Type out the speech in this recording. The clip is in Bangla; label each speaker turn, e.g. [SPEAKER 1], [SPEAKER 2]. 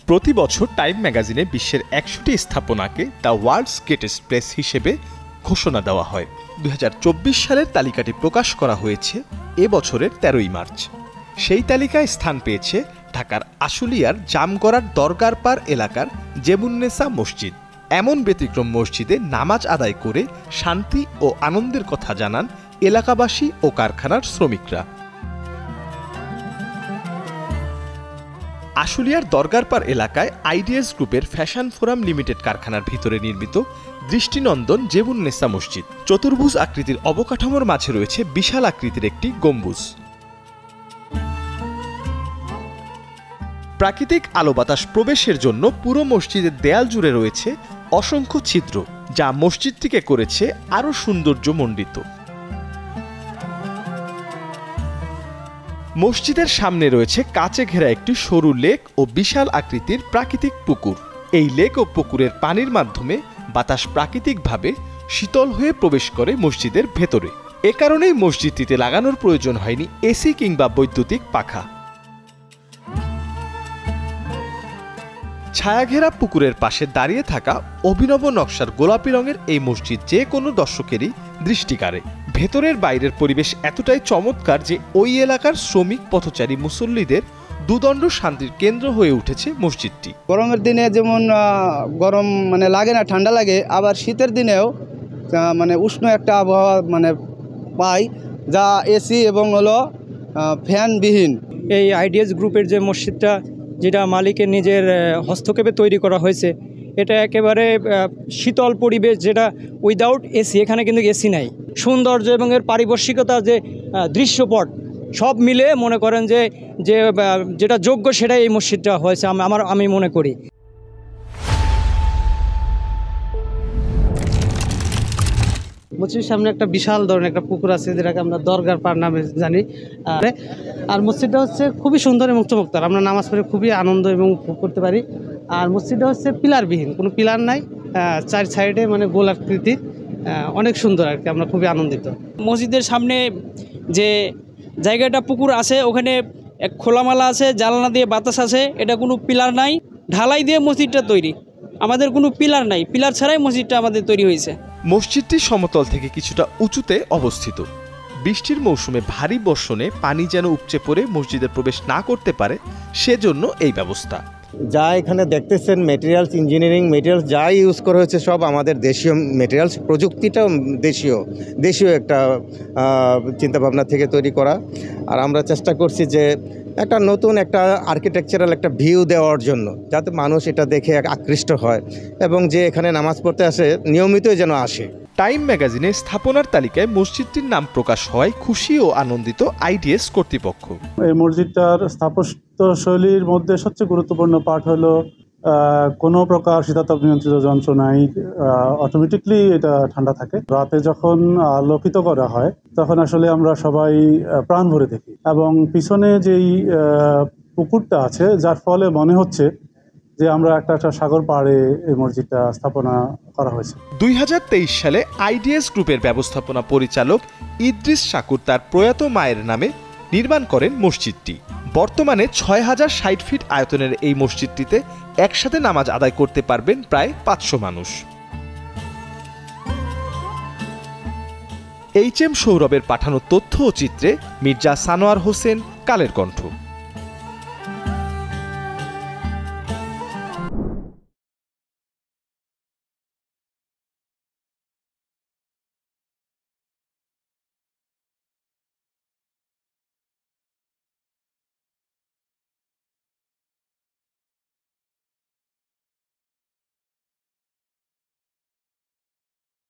[SPEAKER 1] প্রতি বছর টাইম ম্যাগাজিনে বিশ্বের ১০০টি স্থাপনাকে দ্য ওয়ার্ল্ডস গ্রেটেস্ট প্লেস হিসেবে ঘোষণা দেওয়া হয়। ২০২৪ সালের তালিকাটি প্রকাশ করা হয়েছে এবছরের ১৩ই মার্চ। সেই তালিকায় স্থান পেয়েছে ঢাকার আশুলিয়ার জামগড়ার দরগারপাড় এলাকার জেবুন্নেসা মসজিদ। এমন ব্যতিক্রম মসজিদে নামাজ আদায় করে শান্তি ও আনন্দের কথা জানান এলাকাবাসী ও কারখানার শ্রমিকরা। আশুলিয়ার দরগারপাড় এলাকায় আইডিএস গ্রুপের ফ্যাশন ফোরাম লিমিটেড কারখানার ভিতরে নির্মিত দৃষ্টিনন্দন জেবুন্নেসা মসজিদ। চতুর্ভুজ আকৃতির অবকাঠামোর মাঝে রয়েছে বিশাল আকৃতির একটি গম্বুজ। প্রাকৃতিক আলো বাতাস প্রবেশের জন্য পুরো মসজিদের দেয়াল জুড়ে রয়েছে অসংখ্য ছিদ্র, যা মসজিদটিকে করেছে আরও সৌন্দর্যমণ্ডিত। মসজিদের সামনে রয়েছে কাচে ঘেরা একটি সরু লেক ও বিশাল আকৃতির প্রাকৃতিক পুকুর। এই লেক ও পুকুরের পানির মাধ্যমে বাতাস প্রাকৃতিকভাবে শীতল হয়ে প্রবেশ করে মসজিদের ভেতরে। এ কারণেই মসজিদটিতে লাগানোর প্রয়োজন হয়নি এসি কিংবা বৈদ্যুতিক পাখা। ছায়াঘেরা পুকুরের পাশে দাঁড়িয়ে থাকা অভিনব নকশার গোলাপি রঙের এই মসজিদ যে কোনো দর্শকেরই দৃষ্টি কাড়ে। ভেতরের বাইরের পরিবেশ এতটাই চমৎকার যে ওই এলাকার শ্রমিক পথচারী মুসল্লিদের দুদণ্ড শান্তির কেন্দ্র হয়ে উঠেছে মসজিদটি।
[SPEAKER 2] গরমের দিনে যেমন গরম লাগে না, ঠান্ডা লাগে, আবার শীতের দিনেও উষ্ণ একটা আবহাওয়া পাই, যা এসি এবং ফ্যানবিহীন।
[SPEAKER 3] এই আইডিএস গ্রুপের যে মসজিদটা, যেটা মালিকের নিজের হস্তক্ষেপে তৈরি করা হয়েছে, এটা একেবারে শীতল পরিবেশ, যেটা উইদাউট এসি। এখানে কিন্তু এসি নাই। সৌন্দর্য এবং এর পারিপার্শ্বিকতার যে দৃশ্যপট সব মিলে মনে করেন যে যেটা যোগ্য সেটাই এই মসজিদটা হয়েছে আমি মনে করি।
[SPEAKER 4] মসজিদের সামনে একটা বিশাল ধরনের একটা পুকুর আছে, যেটাকে আমরা দরগারপাড় নামে জানি। আর মসজিদটা হচ্ছে খুবই সুন্দর এবং চমৎকার। আমরা নামাজ পড়ে খুবই আনন্দ এবং উপভোগ করতে পারি। আর মসজিদটা হচ্ছে পিলারবিহীন, কোনো পিলার নাই, চার সাইডে গোল আকৃতির, অনেক সুন্দর আর কি। আমরা খুবই আনন্দিত।
[SPEAKER 3] মসজিদের সামনে যে জায়গাটা পুকুর আছে, ওখানে এক খোলামেলা আছে, জানলা দিয়ে বাতাস আছে। এটা কোনো পিলার নাই, ঢালাই দিয়ে মসজিদটা তৈরি। আমাদের কোনো পিলার নাই, পিলার ছাড়াই মসজিদটা আমাদের তৈরি হয়েছে।
[SPEAKER 1] মসজিদটি সমতল থেকে কিছুটা উঁচুতে অবস্থিত। বৃষ্টির মৌসুমে ভারী বর্ষণে পানি যেন উপচে পড়ে মসজিদে প্রবেশ না করতে পারে, সেজন্য এই ব্যবস্থা।
[SPEAKER 5] যা এখানে দেখতেছেন মেটেরিয়ালস, ইঞ্জিনিয়ারিং মেটেরিয়ালস যা ইউজ করা হয়েছে সব আমাদের দেশীয় মেটেরিয়ালস। প্রযুক্তিটাও দেশীয় একটা চিন্তাভাবনা থেকে তৈরি করা। আর আমরা চেষ্টা করছি যে একটা নতুন একটা আর্কিটেকচারাল একটা ভিউ দেওয়ার জন্য, যাতে মানুষ এটা দেখে আকৃষ্ট হয় এবং যে এখানে নামাজ পড়তে আসে নিয়মিতই যেন আসে।
[SPEAKER 1] টাইম ম্যাগাজিনে স্থাপনার তালিকায় মসজিদটির নাম প্রকাশ হওয়ায় খুশি ও আনন্দিত আইডিএস কর্তৃপক্ষ।
[SPEAKER 6] এই মসজিদটার স্থাপত্য শৈলীর মধ্যে সবচেয়ে গুরুত্বপূর্ণ পার্ট হলো কোনো প্রকার শীতাতপ নিয়ন্ত্রিত যন্ত্র নাই। অটোমেটিকলি এটা ঠান্ডা থাকে। রাতে যখন আলোকিত করা হয় তখন আসলে আমরা সবাই প্রাণ ভরে দেখি। এবং পিছনে যেই পুকুরটা আছে, যার ফলে মনে হচ্ছে যে আমরা একটা সাগর পাড়ে এই মসজিদটা স্থাপনা করা হয়েছে।
[SPEAKER 1] ২০২৩ সালে আইডিএস গ্রুপের ব্যবস্থাপনা পরিচালক ইদ্রিস শাকুর তার প্রয়াত মায়ের নামে নির্মাণ করেন মসজিদটি। বর্তমানে ৬০৬০ ফিট আয়তনের এই মসজিদটিতে একসাথে নামাজ আদায় করতে পারবেন প্রায় ৫০০ মানুষ। HM সৌরভের পাঠানো তথ্য ও চিত্রে মির্জা সানোয়ার হোসেন, কালের কণ্ঠ।